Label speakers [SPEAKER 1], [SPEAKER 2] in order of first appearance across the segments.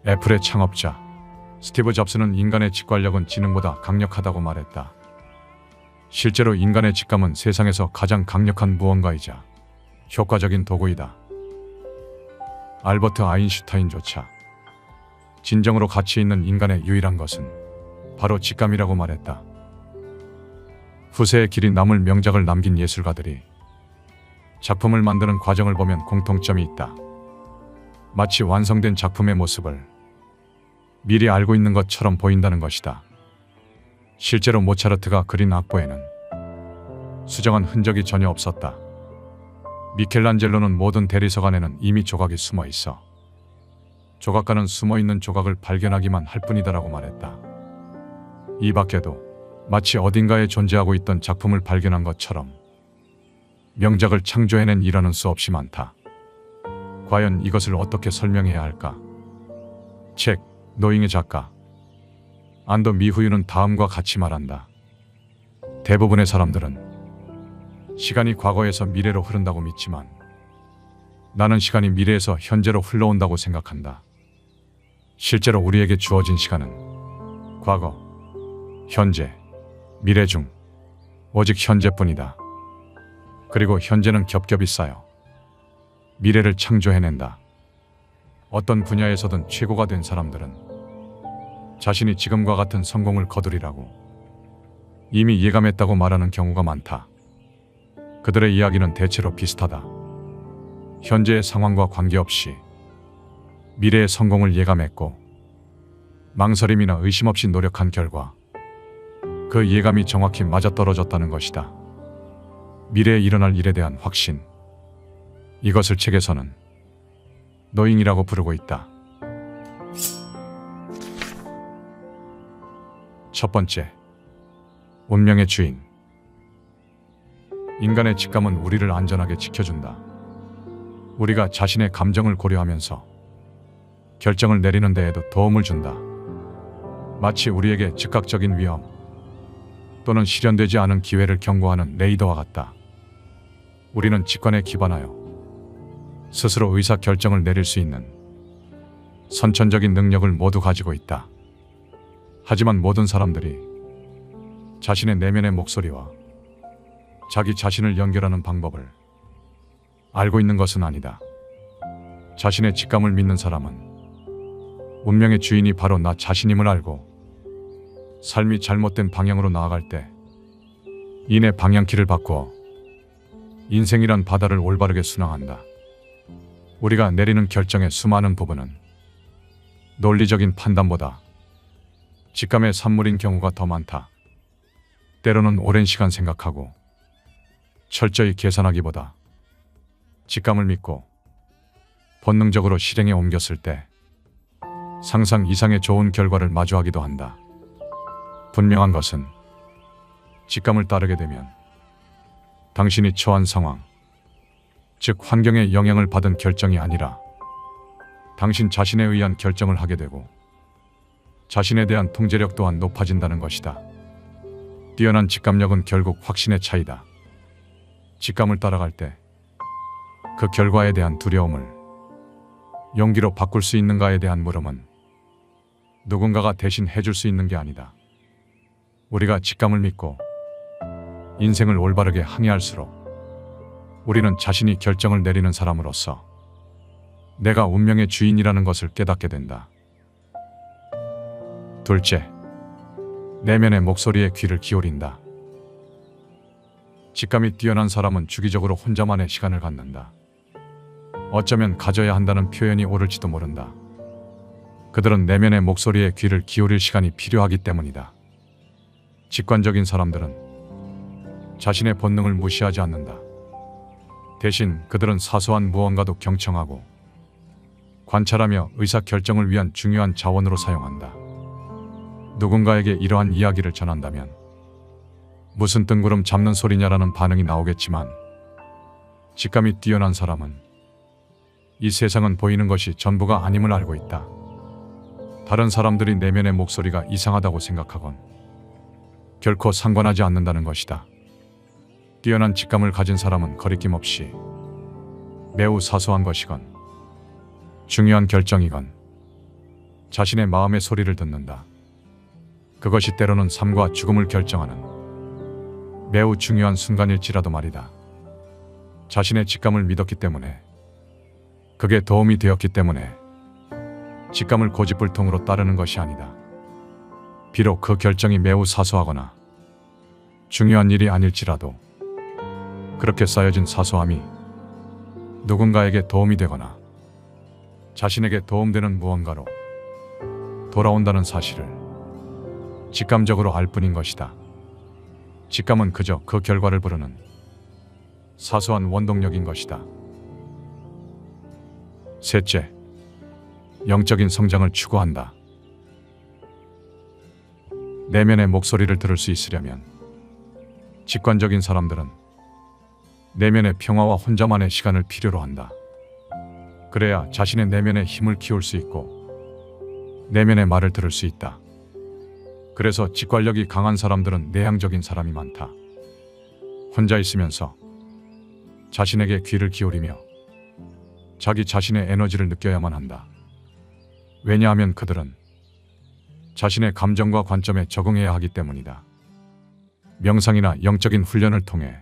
[SPEAKER 1] 애플의 창업자 스티브 잡스는 인간의 직관력은 지능보다 강력하다고 말했다. 실제로 인간의 직감은 세상에서 가장 강력한 무언가이자 효과적인 도구이다. 알버트 아인슈타인조차 진정으로 가치 있는 인간의 유일한 것은 바로 직감이라고 말했다. 후세에 길이 남을 명작을 남긴 예술가들이 작품을 만드는 과정을 보면 공통점이 있다. 마치 완성된 작품의 모습을 미리 알고 있는 것처럼 보인다는 것이다. 실제로 모차르트가 그린 악보에는 수정한 흔적이 전혀 없었다. 미켈란젤로는 모든 대리석 안에는 이미 조각이 숨어 있어 조각가는 숨어있는 조각을 발견하기만 할 뿐이다라고 말했다. 이 밖에도 마치 어딘가에 존재하고 있던 작품을 발견한 것처럼 명작을 창조해낸 일화는 수없이 많다. 과연 이것을 어떻게 설명해야 할까? 책 노잉의 작가 안도 미후유는 다음과 같이 말한다. 대부분의 사람들은 시간이 과거에서 미래로 흐른다고 믿지만 나는 시간이 미래에서 현재로 흘러온다고 생각한다. 실제로 우리에게 주어진 시간은 과거, 현재, 미래 중 오직 현재뿐이다. 그리고 현재는 겹겹이 쌓여 미래를 창조해낸다. 어떤 분야에서든 최고가 된 사람들은 자신이 지금과 같은 성공을 거두리라고 이미 예감했다고 말하는 경우가 많다. 그들의 이야기는 대체로 비슷하다. 현재의 상황과 관계없이 미래의 성공을 예감했고 망설임이나 의심 없이 노력한 결과 그 예감이 정확히 맞아떨어졌다는 것이다. 미래에 일어날 일에 대한 확신. 이것을 책에서는 노잉이라고 부르고 있다. 첫 번째, 운명의 주인. 인간의 직감은 우리를 안전하게 지켜준다. 우리가 자신의 감정을 고려하면서 결정을 내리는 데에도 도움을 준다. 마치 우리에게 즉각적인 위험 또는 실현되지 않은 기회를 경고하는 레이더와 같다. 우리는 직관에 기반하여 스스로 의사 결정을 내릴 수 있는 선천적인 능력을 모두 가지고 있다. 하지만 모든 사람들이 자신의 내면의 목소리와 자기 자신을 연결하는 방법을 알고 있는 것은 아니다. 자신의 직감을 믿는 사람은 운명의 주인이 바로 나 자신임을 알고 삶이 잘못된 방향으로 나아갈 때 이내 방향키를 바꾸어 인생이란 바다를 올바르게 순항한다. 우리가 내리는 결정의 수많은 부분은 논리적인 판단보다 직감의 산물인 경우가 더 많다. 때로는 오랜 시간 생각하고 철저히 계산하기보다 직감을 믿고 본능적으로 실행에 옮겼을 때 상상 이상의 좋은 결과를 마주하기도 한다. 분명한 것은 직감을 따르게 되면 당신이 처한 상황, 즉 환경의 영향을 받은 결정이 아니라 당신 자신에 의한 결정을 하게 되고 자신에 대한 통제력 또한 높아진다는 것이다. 뛰어난 직감력은 결국 확신의 차이다. 직감을 따라갈 때 그 결과에 대한 두려움을 용기로 바꿀 수 있는가에 대한 물음은 누군가가 대신 해줄 수 있는 게 아니다. 우리가 직감을 믿고 인생을 올바르게 항해할수록 우리는 자신이 결정을 내리는 사람으로서 내가 운명의 주인이라는 것을 깨닫게 된다. 둘째, 내면의 목소리에 귀를 기울인다. 직감이 뛰어난 사람은 주기적으로 혼자만의 시간을 갖는다. 어쩌면 가져야 한다는 표현이 옳을지도 모른다. 그들은 내면의 목소리에 귀를 기울일 시간이 필요하기 때문이다. 직관적인 사람들은 자신의 본능을 무시하지 않는다. 대신 그들은 사소한 무언가도 경청하고 관찰하며 의사결정을 위한 중요한 자원으로 사용한다. 누군가에게 이러한 이야기를 전한다면 무슨 뜬구름 잡는 소리냐라는 반응이 나오겠지만 직감이 뛰어난 사람은 이 세상은 보이는 것이 전부가 아님을 알고 있다. 다른 사람들이 내면의 목소리가 이상하다고 생각하건 결코 상관하지 않는다는 것이다. 뛰어난 직감을 가진 사람은 거리낌 없이 매우 사소한 것이건 중요한 결정이건 자신의 마음의 소리를 듣는다. 그것이 때로는 삶과 죽음을 결정하는 매우 중요한 순간일지라도 말이다. 자신의 직감을 믿었기 때문에, 그게 도움이 되었기 때문에 직감을 고집불통으로 따르는 것이 아니다. 비록 그 결정이 매우 사소하거나 중요한 일이 아닐지라도 그렇게 쌓여진 사소함이 누군가에게 도움이 되거나 자신에게 도움되는 무언가로 돌아온다는 사실을 직감적으로 알 뿐인 것이다. 직감은 그저 그 결과를 부르는 사소한 원동력인 것이다. 셋째, 영적인 성장을 추구한다. 내면의 목소리를 들을 수 있으려면 직관적인 사람들은 내면의 평화와 혼자만의 시간을 필요로 한다. 그래야 자신의 내면의 힘을 키울 수 있고 내면의 말을 들을 수 있다. 그래서 직관력이 강한 사람들은 내향적인 사람이 많다. 혼자 있으면서 자신에게 귀를 기울이며 자기 자신의 에너지를 느껴야만 한다. 왜냐하면 그들은 자신의 감정과 관점에 적응해야 하기 때문이다. 명상이나 영적인 훈련을 통해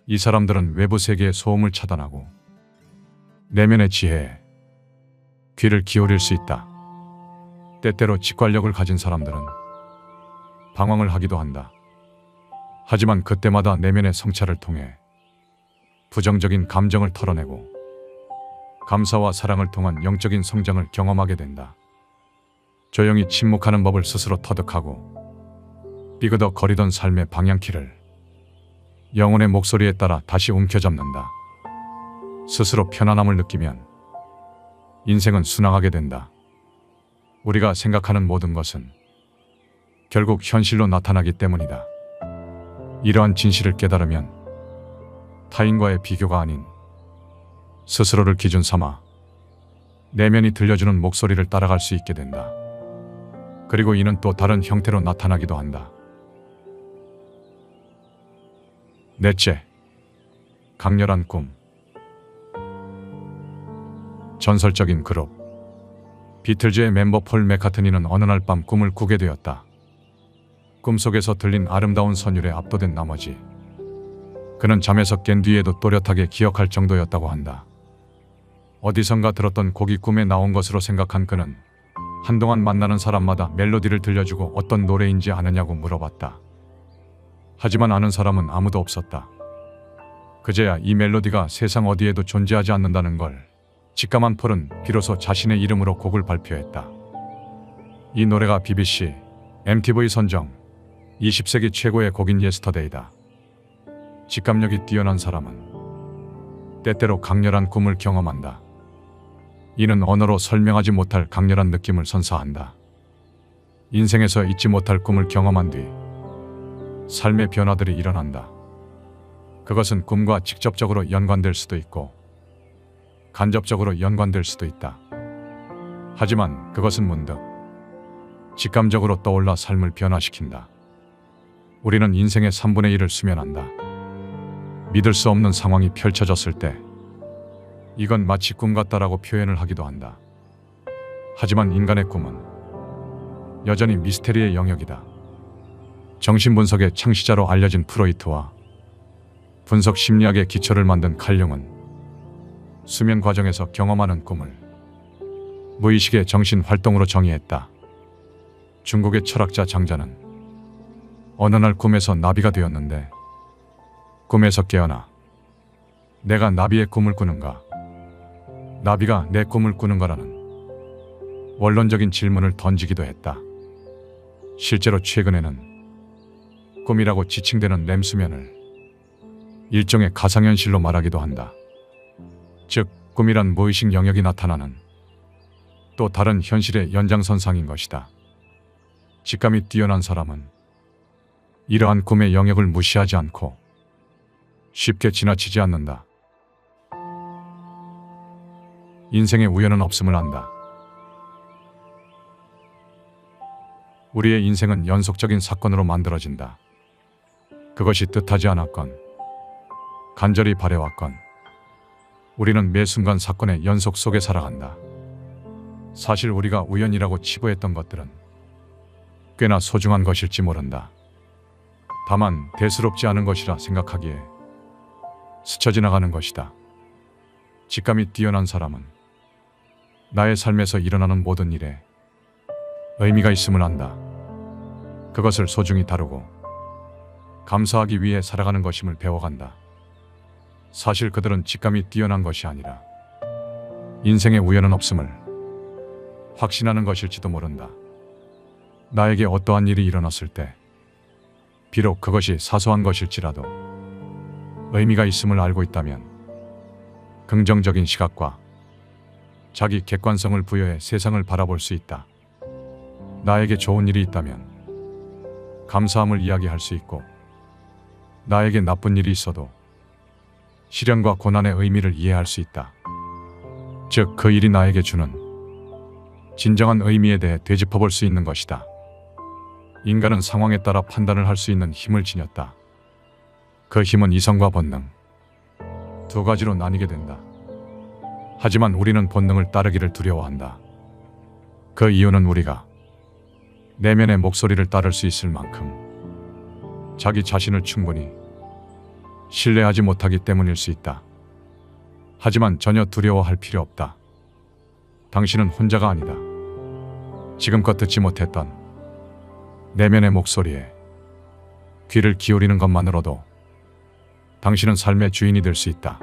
[SPEAKER 1] 이 사람들은 외부 세계의 소음을 차단하고 내면의 지혜에 귀를 기울일 수 있다. 때때로 직관력을 가진 사람들은 방황을 하기도 한다. 하지만 그때마다 내면의 성찰을 통해 부정적인 감정을 털어내고 감사와 사랑을 통한 영적인 성장을 경험하게 된다. 조용히 침묵하는 법을 스스로 터득하고 삐그덕거리던 삶의 방향키를 영혼의 목소리에 따라 다시 움켜잡는다. 스스로 편안함을 느끼면 인생은 순항하게 된다. 우리가 생각하는 모든 것은 결국 현실로 나타나기 때문이다. 이러한 진실을 깨달으면 타인과의 비교가 아닌 스스로를 기준 삼아 내면이 들려주는 목소리를 따라갈 수 있게 된다. 그리고 이는 또 다른 형태로 나타나기도 한다. 넷째, 강렬한 꿈. 전설적인 그룹 비틀즈의 멤버 폴 맥카트니는 어느 날 밤 꿈을 꾸게 되었다. 꿈속에서 들린 아름다운 선율에 압도된 나머지 그는 잠에서 깬 뒤에도 또렷하게 기억할 정도였다고 한다. 어디선가 들었던 곡이 꿈에 나온 것으로 생각한 그는 한동안 만나는 사람마다 멜로디를 들려주고 어떤 노래인지 아느냐고 물어봤다. 하지만 아는 사람은 아무도 없었다. 그제야 이 멜로디가 세상 어디에도 존재하지 않는다는 걸 직감한 폴은 비로소 자신의 이름으로 곡을 발표했다. 이 노래가 BBC, MTV 선정 20세기 최고의 곡인 예스터데이다. 직감력이 뛰어난 사람은 때때로 강렬한 꿈을 경험한다. 이는 언어로 설명하지 못할 강렬한 느낌을 선사한다. 인생에서 잊지 못할 꿈을 경험한 뒤 삶의 변화들이 일어난다. 그것은 꿈과 직접적으로 연관될 수도 있고 간접적으로 연관될 수도 있다. 하지만 그것은 문득 직감적으로 떠올라 삶을 변화시킨다. 우리는 인생의 3분의 1을 수면한다. 믿을 수 없는 상황이 펼쳐졌을 때 이건 마치 꿈 같다라고 표현을 하기도 한다. 하지만 인간의 꿈은 여전히 미스테리의 영역이다. 정신분석의 창시자로 알려진 프로이트와 분석 심리학의 기초를 만든 칼융은 수면 과정에서 경험하는 꿈을 무의식의 정신 활동으로 정의했다. 중국의 철학자 장자는 어느 날 꿈에서 나비가 되었는데 꿈에서 깨어나 내가 나비의 꿈을 꾸는가, 나비가 내 꿈을 꾸는가라는 원론적인 질문을 던지기도 했다. 실제로 최근에는 꿈이라고 지칭되는 렘수면을 일종의 가상현실로 말하기도 한다. 즉, 꿈이란 무의식 영역이 나타나는 또 다른 현실의 연장선상인 것이다. 직감이 뛰어난 사람은 이러한 꿈의 영역을 무시하지 않고 쉽게 지나치지 않는다. 인생의 우연은 없음을 안다. 우리의 인생은 연속적인 사건으로 만들어진다. 그것이 뜻하지 않았건 간절히 바래왔건 우리는 매 순간 사건의 연속 속에 살아간다. 사실 우리가 우연이라고 치부했던 것들은 꽤나 소중한 것일지 모른다. 다만 대수롭지 않은 것이라 생각하기에 스쳐 지나가는 것이다. 직감이 뛰어난 사람은 나의 삶에서 일어나는 모든 일에 의미가 있음을 안다. 그것을 소중히 다루고 감사하기 위해 살아가는 것임을 배워간다. 사실 그들은 직감이 뛰어난 것이 아니라 인생에 우연은 없음을 확신하는 것일지도 모른다. 나에게 어떠한 일이 일어났을 때 비록 그것이 사소한 것일지라도 의미가 있음을 알고 있다면 긍정적인 시각과 자기 객관성을 부여해 세상을 바라볼 수 있다. 나에게 좋은 일이 있다면 감사함을 이야기할 수 있고, 나에게 나쁜 일이 있어도 시련과 고난의 의미를 이해할 수 있다. 즉, 그 일이 나에게 주는 진정한 의미에 대해 되짚어볼 수 있는 것이다. 인간은 상황에 따라 판단을 할 수 있는 힘을 지녔다. 그 힘은 이성과 본능, 두 가지로 나뉘게 된다. 하지만 우리는 본능을 따르기를 두려워한다. 그 이유는 우리가 내면의 목소리를 따를 수 있을 만큼 자기 자신을 충분히 신뢰하지 못하기 때문일 수 있다. 하지만 전혀 두려워할 필요 없다. 당신은 혼자가 아니다. 지금껏 듣지 못했던 내면의 목소리에 귀를 기울이는 것만으로도 당신은 삶의 주인이 될 수 있다.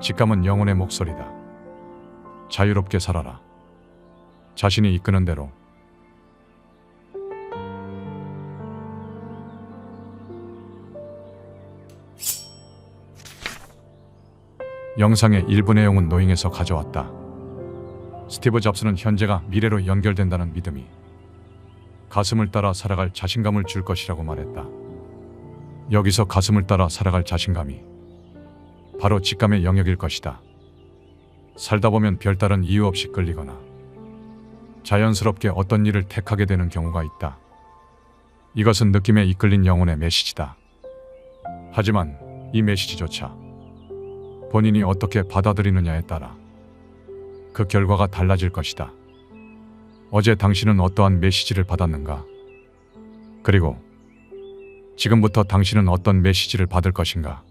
[SPEAKER 1] 직감은 영혼의 목소리다. 자유롭게 살아라. 자신이 이끄는 대로. 영상의 일부 내용은 노잉에서 가져왔다. 스티브 잡스는 현재가 미래로 연결된다는 믿음이 가슴을 따라 살아갈 자신감을 줄 것이라고 말했다. 여기서 가슴을 따라 살아갈 자신감이 바로 직감의 영역일 것이다. 살다 보면 별다른 이유 없이 끌리거나 자연스럽게 어떤 일을 택하게 되는 경우가 있다. 이것은 느낌에 이끌린 영혼의 메시지다. 하지만 이 메시지조차 본인이 어떻게 받아들이느냐에 따라 그 결과가 달라질 것이다. 어제 당신은 어떠한 메시지를 받았는가? 그리고 지금부터 당신은 어떤 메시지를 받을 것인가?